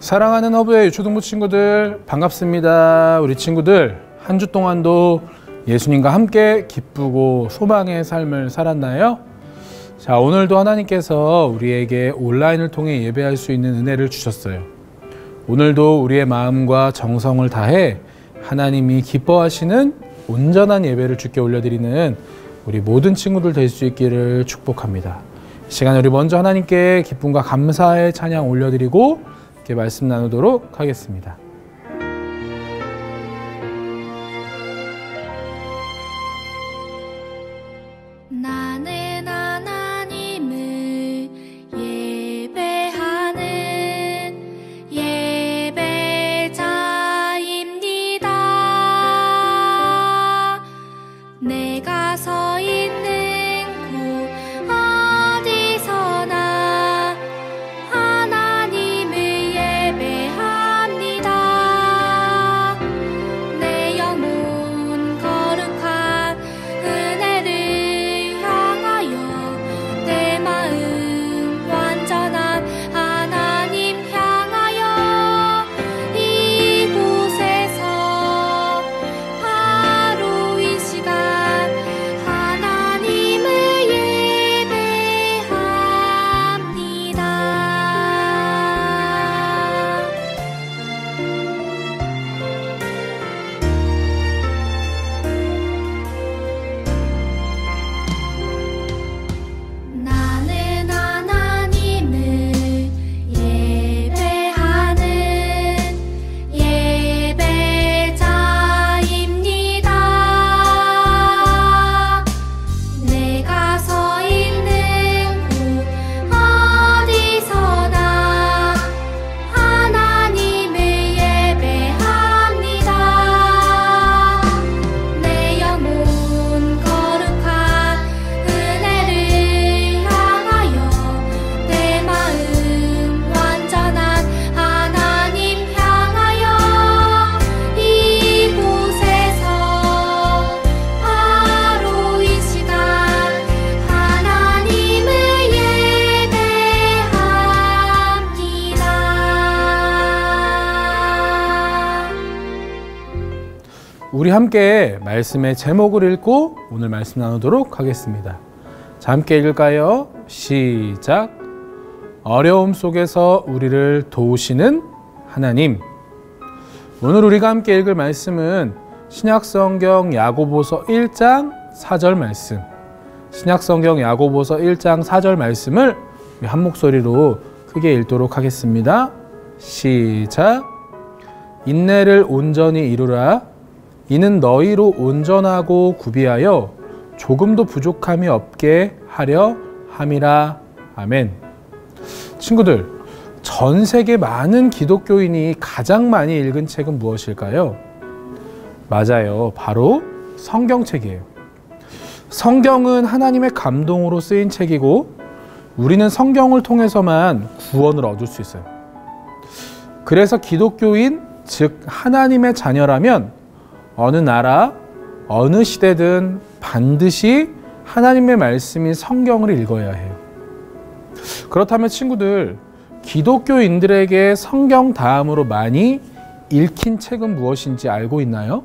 사랑하는 허브의 유초등부 친구들 반갑습니다. 우리 친구들 한 주 동안도 예수님과 함께 기쁘고 소망의 삶을 살았나요? 자, 오늘도 하나님께서 우리에게 온라인을 통해 예배할 수 있는 은혜를 주셨어요. 오늘도 우리의 마음과 정성을 다해 하나님이 기뻐하시는 온전한 예배를 주께 올려드리는 우리 모든 친구들 될 수 있기를 축복합니다. 이 시간에 우리 먼저 하나님께 기쁨과 감사의 찬양 올려드리고 이렇게 말씀 나누도록 하겠습니다. 나는 하나님을 예배하는 예배자입니다. 내가 서 있는 곳 어디서나 하나님을 예배합니다. 내 영혼 거룩한 은혜를 향하여 내 마음 완전한 하나님 향하여 이곳에서 바로 이 시간 하나님을 예배합니다. 나는 하나님을 예배하는 예배자입니다. 내가 서 있는 곳 어디서나 하나님을 예배합니다. 내 영혼 거룩한 은혜를 향하여 내 마음 완전한 하나님 향하여 이곳에서 바로 이 시간 하나님을 예배합니다. 우리 함께 말씀의 제목을 읽고 오늘 말씀 나누도록 하겠습니다. 자, 함께 읽을까요? 시작. 어려움 속에서 우리를 도우시는 하나님. 오늘 우리가 함께 읽을 말씀은 신약성경 야고보서 1장 4절 말씀. 신약성경 야고보서 1장 4절 말씀을 우리 한 목소리로 크게 읽도록 하겠습니다. 시작. 인내를 온전히 이루라. 이는 너희로 온전하고 구비하여 조금도 부족함이 없게 하려 함이라. 아멘. 친구들, 전 세계 많은 기독교인이 가장 많이 읽은 책은 무엇일까요? 맞아요. 바로 성경책이에요. 성경은 하나님의 감동으로 쓰인 책이고 우리는 성경을 통해서만 구원을 얻을 수 있어요. 그래서 기독교인, 즉 하나님의 자녀라면 어느 나라, 어느 시대든 반드시 하나님의 말씀인 성경을 읽어야 해요. 그렇다면 친구들, 기독교인들에게 성경 다음으로 많이 읽힌 책은 무엇인지 알고 있나요?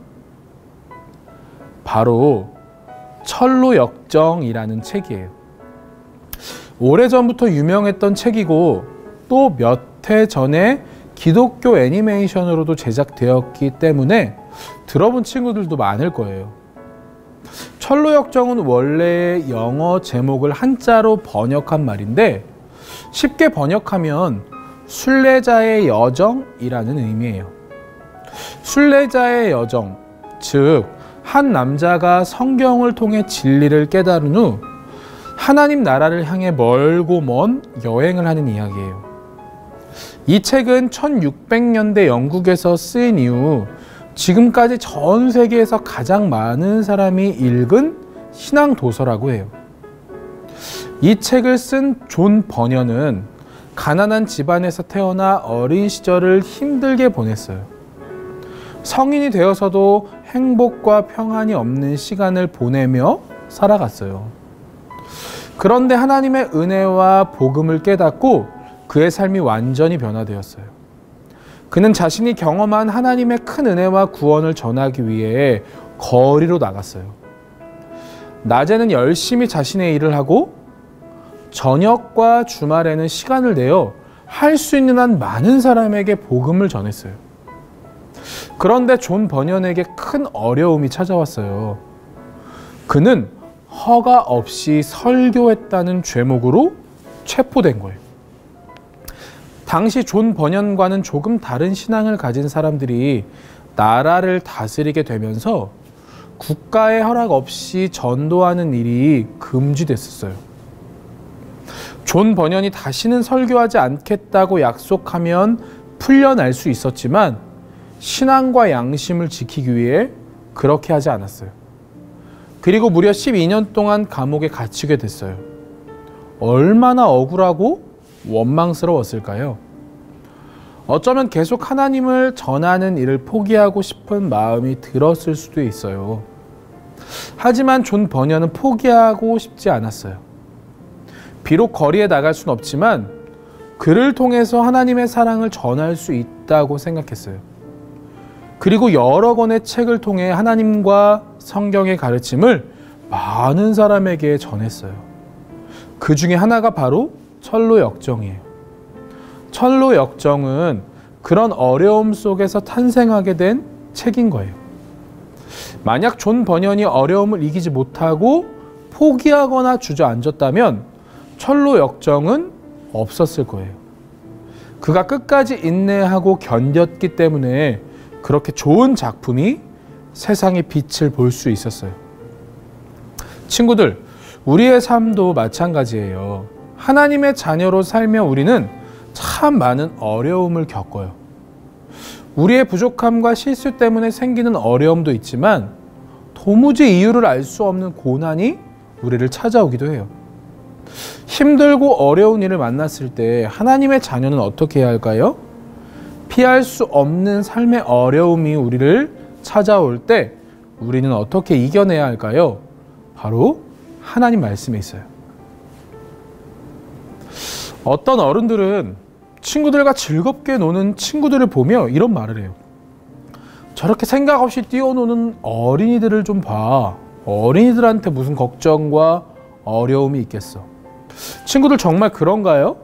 바로 철로역정이라는 책이에요. 오래전부터 유명했던 책이고 또 몇 해 전에 기독교 애니메이션으로도 제작되었기 때문에 들어본 친구들도 많을 거예요. 철로역정은 원래 영어 제목을 한자로 번역한 말인데 쉽게 번역하면 순례자의 여정이라는 의미예요. 순례자의 여정, 즉 한 남자가 성경을 통해 진리를 깨달은 후 하나님 나라를 향해 멀고 먼 여행을 하는 이야기예요. 이 책은 1600년대 영국에서 쓰인 이후 지금까지 전 세계에서 가장 많은 사람이 읽은 신앙 도서라고 해요. 이 책을 쓴 존 버녀는 가난한 집안에서 태어나 어린 시절을 힘들게 보냈어요. 성인이 되어서도 행복과 평안이 없는 시간을 보내며 살아갔어요. 그런데 하나님의 은혜와 복음을 깨닫고 그의 삶이 완전히 변화되었어요. 그는 자신이 경험한 하나님의 큰 은혜와 구원을 전하기 위해 거리로 나갔어요. 낮에는 열심히 자신의 일을 하고 저녁과 주말에는 시간을 내어 할 수 있는 한 많은 사람에게 복음을 전했어요. 그런데 존 버년에게 큰 어려움이 찾아왔어요. 그는 허가 없이 설교했다는 죄목으로 체포된 거예요. 당시 존 버년과는 조금 다른 신앙을 가진 사람들이 나라를 다스리게 되면서 국가의 허락 없이 전도하는 일이 금지됐었어요. 존 버년이 다시는 설교하지 않겠다고 약속하면 풀려날 수 있었지만 신앙과 양심을 지키기 위해 그렇게 하지 않았어요. 그리고 무려 12년 동안 감옥에 갇히게 됐어요. 얼마나 억울하고 원망스러웠을까요? 어쩌면 계속 하나님을 전하는 일을 포기하고 싶은 마음이 들었을 수도 있어요. 하지만 존 버년은 포기하고 싶지 않았어요. 비록 거리에 나갈 수는 없지만 그를 통해서 하나님의 사랑을 전할 수 있다고 생각했어요. 그리고 여러 권의 책을 통해 하나님과 성경의 가르침을 많은 사람에게 전했어요. 그 중에 하나가 바로 철로역정이에요. 철로역정은 그런 어려움 속에서 탄생하게 된 책인 거예요. 만약 존 버년이 어려움을 이기지 못하고 포기하거나 주저앉았다면 철로역정은 없었을 거예요. 그가 끝까지 인내하고 견뎠기 때문에 그렇게 좋은 작품이 세상의 빛을 볼 수 있었어요. 친구들, 우리의 삶도 마찬가지예요. 하나님의 자녀로 살며 우리는 참 많은 어려움을 겪어요. 우리의 부족함과 실수 때문에 생기는 어려움도 있지만 도무지 이유를 알 수 없는 고난이 우리를 찾아오기도 해요. 힘들고 어려운 일을 만났을 때 하나님의 자녀는 어떻게 해야 할까요? 피할 수 없는 삶의 어려움이 우리를 찾아올 때 우리는 어떻게 이겨내야 할까요? 바로 하나님 말씀에 있어요. 어떤 어른들은 친구들과 즐겁게 노는 친구들을 보며 이런 말을 해요. 저렇게 생각 없이 뛰어노는 어린이들을 좀 봐. 어린이들한테 무슨 걱정과 어려움이 있겠어. 친구들 정말 그런가요?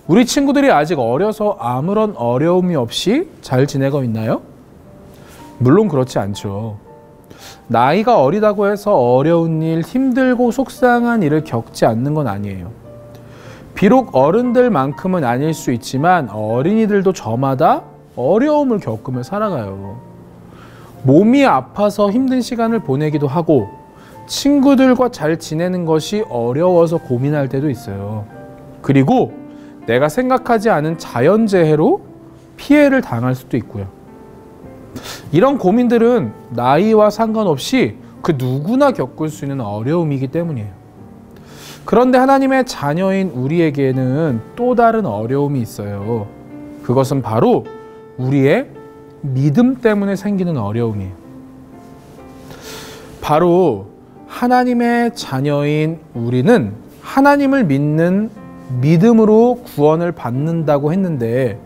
우리 친구들이 아직 어려서 아무런 어려움이 없이 잘 지내고 있나요? 물론 그렇지 않죠. 나이가 어리다고 해서 어려운 일, 힘들고 속상한 일을 겪지 않는 건 아니에요. 비록 어른들만큼은 아닐 수 있지만 어린이들도 저마다 어려움을 겪으며 살아가요. 몸이 아파서 힘든 시간을 보내기도 하고 친구들과 잘 지내는 것이 어려워서 고민할 때도 있어요. 그리고 내가 생각하지 않은 자연재해로 피해를 당할 수도 있고요. 이런 고민들은 나이와 상관없이 그 누구나 겪을 수 있는 어려움이기 때문이에요. 그런데 하나님의 자녀인 우리에게는 또 다른 어려움이 있어요. 그것은 바로 우리의 믿음 때문에 생기는 어려움이에요. 바로 하나님의 자녀인 우리는 하나님을 믿는 믿음으로 구원을 받는다고 했는데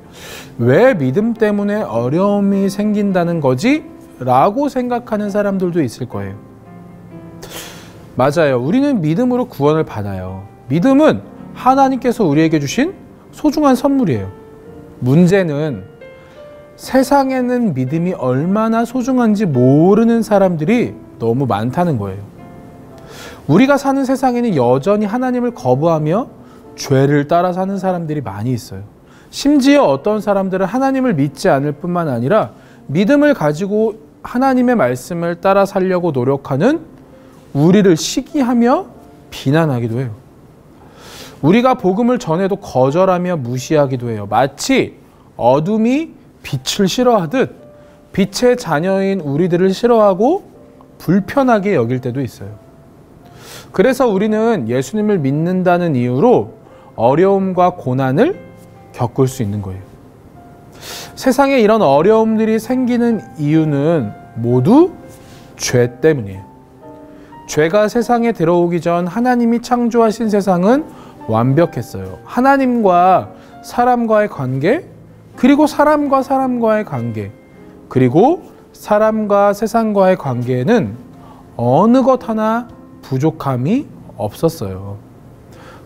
왜 믿음 때문에 어려움이 생긴다는 거지? 라고 생각하는 사람들도 있을 거예요. 맞아요. 우리는 믿음으로 구원을 받아요. 믿음은 하나님께서 우리에게 주신 소중한 선물이에요. 문제는 세상에는 믿음이 얼마나 소중한지 모르는 사람들이 너무 많다는 거예요. 우리가 사는 세상에는 여전히 하나님을 거부하며 죄를 따라 사는 사람들이 많이 있어요. 심지어 어떤 사람들은 하나님을 믿지 않을 뿐만 아니라 믿음을 가지고 하나님의 말씀을 따라 살려고 노력하는 우리를 시기하며 비난하기도 해요. 우리가 복음을 전해도 거절하며 무시하기도 해요. 마치 어둠이 빛을 싫어하듯 빛의 자녀인 우리들을 싫어하고 불편하게 여길 때도 있어요. 그래서 우리는 예수님을 믿는다는 이유로 어려움과 고난을 겪을 수 있는 거예요. 세상에 이런 어려움들이 생기는 이유는 모두 죄 때문이에요. 죄가 세상에 들어오기 전 하나님이 창조하신 세상은 완벽했어요. 하나님과 사람과의 관계, 그리고 사람과 사람과의 관계, 그리고 사람과 세상과의 관계에는 어느 것 하나 부족함이 없었어요.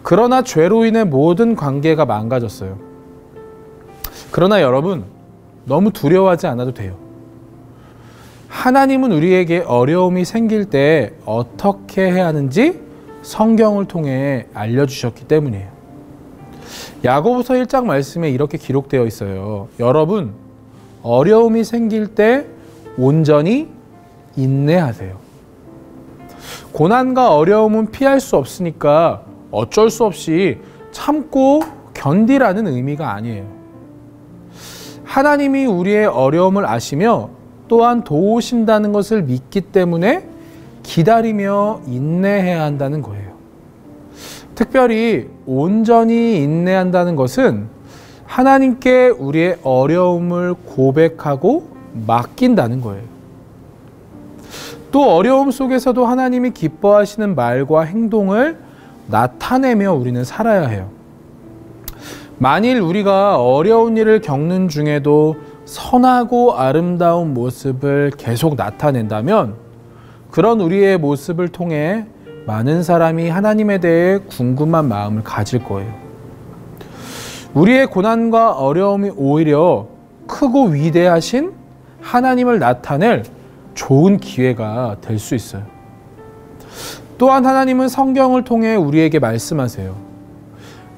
그러나 죄로 인해 모든 관계가 망가졌어요. 그러나 여러분, 너무 두려워하지 않아도 돼요. 하나님은 우리에게 어려움이 생길 때 어떻게 해야 하는지 성경을 통해 알려주셨기 때문이에요. 야고보서 1장 말씀에 이렇게 기록되어 있어요. 여러분, 어려움이 생길 때 온전히 인내하세요. 고난과 어려움은 피할 수 없으니까 어쩔 수 없이 참고 견디라는 의미가 아니에요. 하나님이 우리의 어려움을 아시며 또한 도우신다는 것을 믿기 때문에 기다리며 인내해야 한다는 거예요. 특별히 온전히 인내한다는 것은 하나님께 우리의 어려움을 고백하고 맡긴다는 거예요. 또 어려움 속에서도 하나님이 기뻐하시는 말과 행동을 나타내며 우리는 살아야 해요. 만일 우리가 어려운 일을 겪는 중에도 선하고 아름다운 모습을 계속 나타낸다면 그런 우리의 모습을 통해 많은 사람이 하나님에 대해 궁금한 마음을 가질 거예요. 우리의 고난과 어려움이 오히려 크고 위대하신 하나님을 나타낼 좋은 기회가 될 수 있어요. 또한 하나님은 성경을 통해 우리에게 말씀하세요.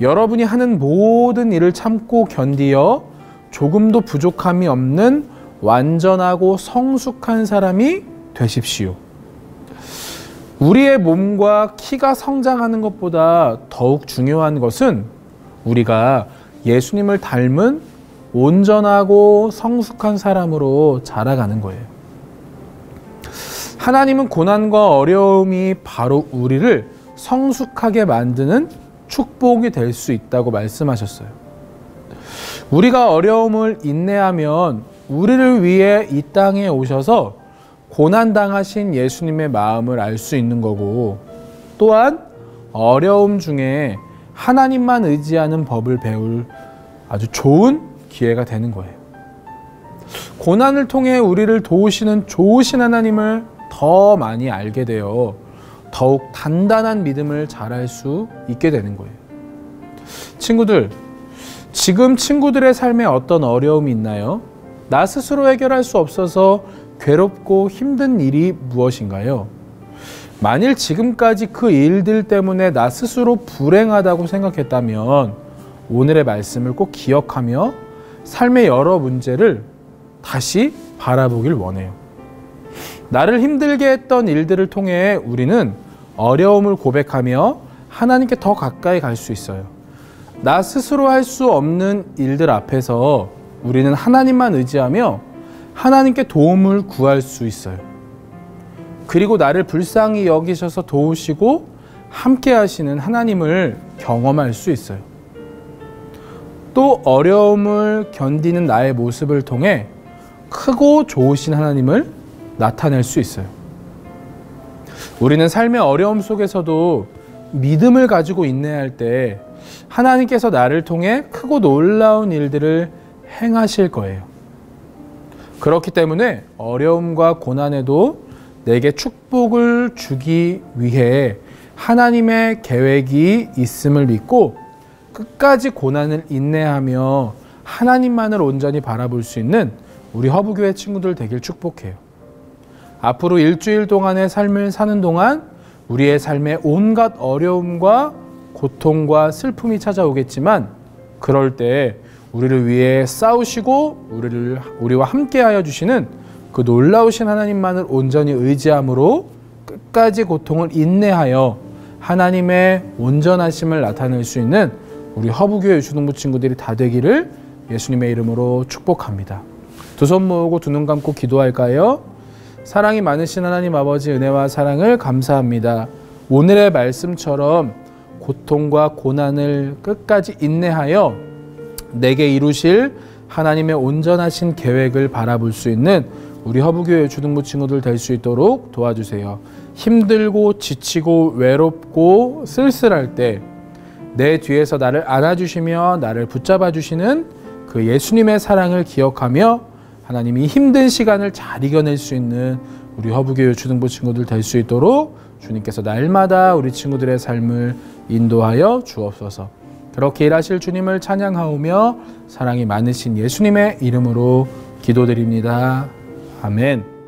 여러분이 하는 모든 일을 참고 견디어 조금도 부족함이 없는 완전하고 성숙한 사람이 되십시오. 우리의 몸과 키가 성장하는 것보다 더욱 중요한 것은 우리가 예수님을 닮은 온전하고 성숙한 사람으로 자라가는 거예요. 하나님은 고난과 어려움이 바로 우리를 성숙하게 만드는 축복이 될 수 있다고 말씀하셨어요. 우리가 어려움을 인내하면 우리를 위해 이 땅에 오셔서 고난당하신 예수님의 마음을 알 수 있는 거고, 또한 어려움 중에 하나님만 의지하는 법을 배울 아주 좋은 기회가 되는 거예요. 고난을 통해 우리를 도우시는 좋으신 하나님을 더 많이 알게 되어 더욱 단단한 믿음을 자랄 수 있게 되는 거예요. 친구들, 지금 친구들의 삶에 어떤 어려움이 있나요? 나 스스로 해결할 수 없어서 괴롭고 힘든 일이 무엇인가요? 만일 지금까지 그 일들 때문에 나 스스로 불행하다고 생각했다면 오늘의 말씀을 꼭 기억하며 삶의 여러 문제를 다시 바라보길 원해요. 나를 힘들게 했던 일들을 통해 우리는 어려움을 고백하며 하나님께 더 가까이 갈 수 있어요. 나 스스로 할 수 없는 일들 앞에서 우리는 하나님만 의지하며 하나님께 도움을 구할 수 있어요. 그리고 나를 불쌍히 여기셔서 도우시고 함께 하시는 하나님을 경험할 수 있어요. 또 어려움을 견디는 나의 모습을 통해 크고 좋으신 하나님을 나타낼 수 있어요. 우리는 삶의 어려움 속에서도 믿음을 가지고 인내할 때 하나님께서 나를 통해 크고 놀라운 일들을 행하실 거예요. 그렇기 때문에 어려움과 고난에도 내게 축복을 주기 위해 하나님의 계획이 있음을 믿고 끝까지 고난을 인내하며 하나님만을 온전히 바라볼 수 있는 우리 허브교회 친구들 되길 축복해요. 앞으로 일주일 동안의 삶을 사는 동안 우리의 삶에 온갖 어려움과 고통과 슬픔이 찾아오겠지만 그럴 때 우리를 위해 싸우시고 우리와 함께하여 주시는 그 놀라우신 하나님만을 온전히 의지함으로 끝까지 고통을 인내하여 하나님의 온전하심을 나타낼 수 있는 우리 허브교회 유초동부 친구들이 다 되기를 예수님의 이름으로 축복합니다. 두 손 모으고 두 눈 감고 기도할까요? 사랑이 많으신 하나님 아버지, 은혜와 사랑을 감사합니다. 오늘의 말씀처럼 고통과 고난을 끝까지 인내하여 내게 이루실 하나님의 온전하신 계획을 바라볼 수 있는 우리 허브교회 주등부 친구들 될 수 있도록 도와주세요. 힘들고 지치고 외롭고 쓸쓸할 때 내 뒤에서 나를 안아주시며 나를 붙잡아 주시는 그 예수님의 사랑을 기억하며 하나님이 힘든 시간을 잘 이겨낼 수 있는 우리 허브교회 주등부 친구들 될 수 있도록 주님께서 날마다 우리 친구들의 삶을 인도하여 주옵소서. 그렇게 일하실 주님을 찬양하오며 사랑이 많으신 예수님의 이름으로 기도드립니다. 아멘.